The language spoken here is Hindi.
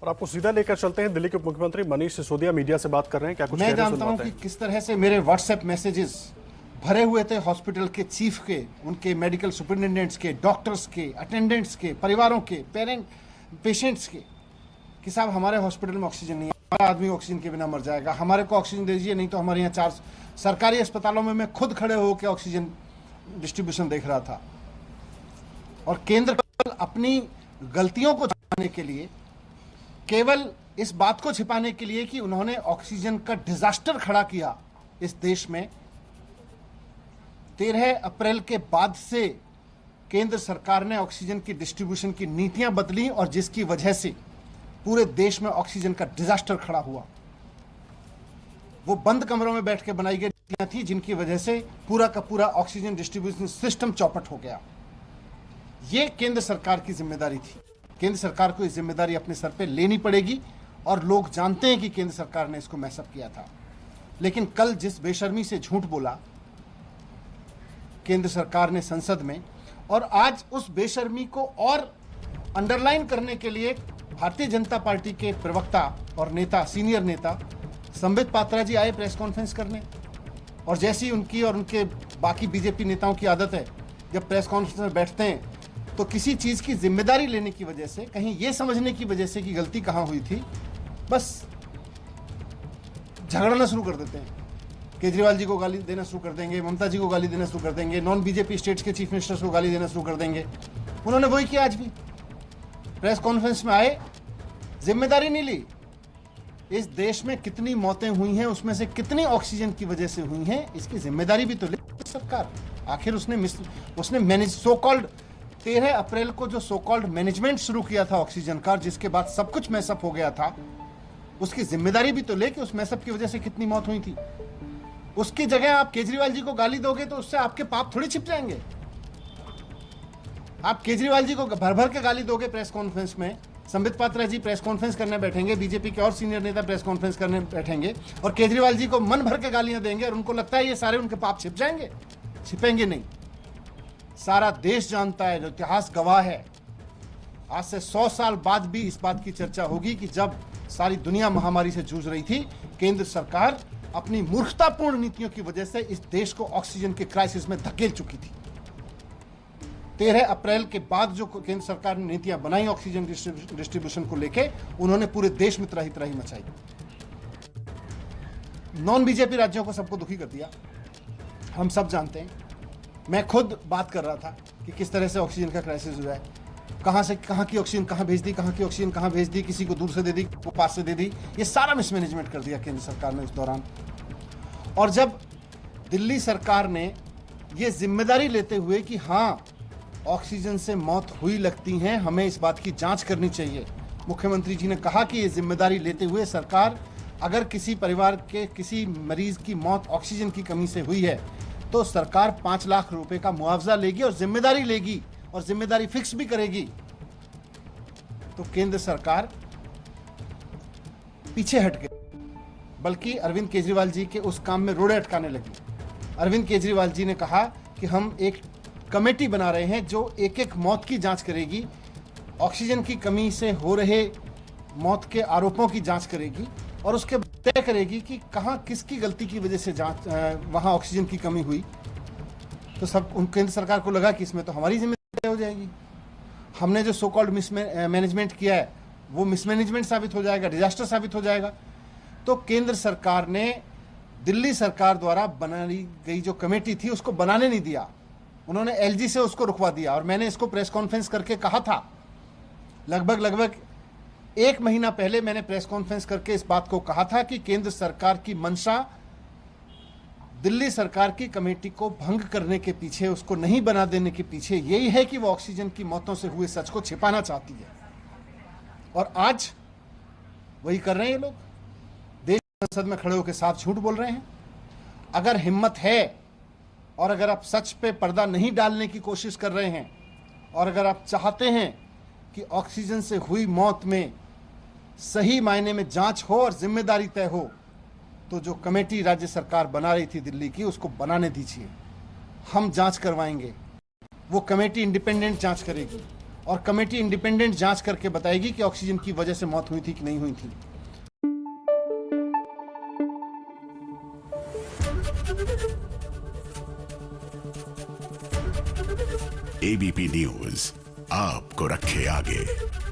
और आपको सीधा लेकर चलते हैं। दिल्ली के उप मुख्यमंत्री मनीष सिसोदिया मीडिया से बात कर रहे हैं। क्या कुछ मैं जानता हूं कि किस तरह से मेरे व्हाट्सएप मैसेजेस भरे हुए थे हॉस्पिटल के चीफ के, उनके मेडिकल सुपरिटेंडेंट्स के, डॉक्टर्स के, अटेंडेंट्स के, परिवारों के, पेशेंट्स के, कि साहब हमारे हॉस्पिटल में ऑक्सीजन नहीं है, हमारा आदमी ऑक्सीजन के बिना मर जाएगा, हमारे को ऑक्सीजन दे दीजिए, नहीं तो हमारे यहाँ 4 सरकारी अस्पतालों में मैं खुद खड़े होकर ऑक्सीजन डिस्ट्रीब्यूशन देख रहा था। और केंद्र अपनी गलतियों को छिपाने के लिए, केवल इस बात को छिपाने के लिए कि उन्होंने ऑक्सीजन का डिजास्टर खड़ा किया इस देश में, 13 अप्रैल के बाद से केंद्र सरकार ने ऑक्सीजन की डिस्ट्रीब्यूशन की नीतियां बदली और जिसकी वजह से पूरे देश में ऑक्सीजन का डिजास्टर खड़ा हुआ। वो बंद कमरों में बैठ के बनाई गई नीतियां थी जिनकी वजह से पूरा का पूरा ऑक्सीजन डिस्ट्रीब्यूशन सिस्टम चौपट हो गया। ये केंद्र सरकार की जिम्मेदारी थी। केंद्र सरकार को इस जिम्मेदारी अपने सर पे लेनी पड़ेगी और लोग जानते हैं कि केंद्र सरकार ने इसको मैसअप किया था। लेकिन कल जिस बेशर्मी से झूठ बोला केंद्र सरकार ने संसद में, और आज उस बेशर्मी को और अंडरलाइन करने के लिए भारतीय जनता पार्टी के प्रवक्ता और नेता, सीनियर नेता संबित पात्रा जी आए प्रेस कॉन्फ्रेंस करने, और जैसी उनकी और उनके बाकी बीजेपी नेताओं की आदत है, जब प्रेस कॉन्फ्रेंस में बैठते हैं तो किसी चीज की जिम्मेदारी लेने की वजह से, कहीं ये समझने की वजह से कि गलती कहां हुई थी, बस झगड़ना शुरू कर देते हैं। केजरीवाल जी को गाली देना शुरू कर देंगे, ममता जी को गाली देना शुरू कर देंगे, नॉन बीजेपी स्टेट्स के चीफ मिनिस्टर्स को गाली देना शुरू कर देंगे। उन्होंने वही किया। आज भी प्रेस कॉन्फ्रेंस में आए, जिम्मेदारी नहीं ली। इस देश में कितनी मौतें हुई हैं, उसमें से कितनी ऑक्सीजन की वजह से हुई हैं, इसकी जिम्मेदारी भी तो ले सरकार। आखिर उसने मैनेज सो कॉल्ड 13 अप्रैल को जो सो कॉल्ड मैनेजमेंट शुरू किया था ऑक्सीजन का, जिसके बाद सब कुछ मैसअप हो गया था, उसकी जिम्मेदारी भी तो ले कि उस मैसअप की वजह से कितनी मौत हुई थी। उसकी जगह आप केजरीवाल जी को गाली दोगे तो उससे आपके पाप थोड़ी छिप जाएंगे। आप केजरीवाल जी को भर भर के गाली दोगे प्रेस कॉन्फ्रेंस में, संबित पात्रा जी प्रेस कॉन्फ्रेंस करने बैठेंगे, बीजेपी के और सीनियर नेता प्रेस कॉन्फ्रेंस करने बैठेंगे और केजरीवाल जी को मन भर के गालियां देंगे, और उनको लगता है ये सारे उनके पाप छिप जाएंगे। छिपेंगे नहीं। सारा देश जानता है, जो इतिहास गवाह है, आज से 100 साल बाद भी इस बात की चर्चा होगी कि जब सारी दुनिया महामारी से जूझ रही थी, केंद्र सरकार अपनी मूर्खतापूर्ण नीतियों की वजह से इस देश को ऑक्सीजन के क्राइसिस में धकेल चुकी थी। 13 अप्रैल के बाद जो केंद्र सरकार ने नीतियां बनाई ऑक्सीजन डिस्ट्रीब्यूशन को लेके, उन्होंने पूरे देश में त्राही त्राही मचाई। नॉन बीजेपी राज्यों को सबको दुखी कर दिया, हम सब जानते हैं। मैं खुद बात कर रहा था कि किस तरह से ऑक्सीजन का क्राइसिस हुआ है, कहां से कहां की ऑक्सीजन कहां भेज दी, कहां की ऑक्सीजन कहां भेज दी, किसी को दूर से दे दी, को पास से दे दी। ये सारा मिसमैनेजमेंट कर दिया केंद्र सरकार ने उस दौरान। और जब दिल्ली सरकार ने ये जिम्मेदारी लेते हुए कि हाँ ऑक्सीजन से मौत हुई लगती हैं, हमें इस बात की जांच करनी चाहिए, मुख्यमंत्री जी ने कहा कि ये जिम्मेदारी लेते हुए सरकार, अगर किसी परिवार के किसी मरीज की मौत ऑक्सीजन की कमी से हुई है तो सरकार 5 लाख रुपए का मुआवजा लेगी और जिम्मेदारी लेगी और जिम्मेदारी फिक्स भी करेगी। तो केंद्र सरकार पीछे हट गई, बल्कि अरविंद केजरीवाल जी के उस काम में रोड़े अटकाने लगी। अरविंद केजरीवाल जी ने कहा कि हम एक कमेटी बना रहे हैं जो एक एक मौत की जांच करेगी, ऑक्सीजन की कमी से हो रहे मौत के आरोपों की जांच करेगी और उसके तय करेगी कि कहां किसकी गलती की वजह से वहां ऑक्सीजन की कमी हुई। तो सब केंद्र सरकार को लगा कि इसमें तो हमारी जिम्मेदारी हो जाएगी, हमने जो सो कॉल्ड मिसमैनेजमेंट किया है वो मिसमैनेजमेंट साबित हो जाएगा, डिजास्टर साबित हो जाएगा। तो केंद्र सरकार ने दिल्ली सरकार द्वारा बनाई गई जो कमेटी थी उसको बनाने नहीं दिया, उन्होंने एलजी से उसको रुकवा दिया। और मैंने इसको प्रेस कॉन्फ्रेंस करके कहा था, लगभग 1 महीना पहले मैंने प्रेस कॉन्फ्रेंस करके इस बात को कहा था कि केंद्र सरकार की मंशा दिल्ली सरकार की कमेटी को भंग करने के पीछे, उसको नहीं बना देने के पीछे यही है कि वो ऑक्सीजन की मौतों से हुए सच को छिपाना चाहती है। और आज वही कर रहे हैं ये लोग, देश संसद में खड़े होकर साफ झूठ बोल रहे हैं। अगर हिम्मत है और अगर आप सच पे पर्दा नहीं डालने की कोशिश कर रहे हैं और अगर आप चाहते हैं कि ऑक्सीजन से हुई मौत में सही मायने में जांच हो और जिम्मेदारी तय हो, तो जो कमेटी राज्य सरकार बना रही थी दिल्ली की, उसको बनाने दीजिए। हम जांच करवाएंगे, वो कमेटी इंडिपेंडेंट जांच करेगी, और कमेटी इंडिपेंडेंट जांच करके बताएगी कि ऑक्सीजन की वजह से मौत हुई थी कि नहीं हुई थी। एबीपी न्यूज आपको रखे आगे।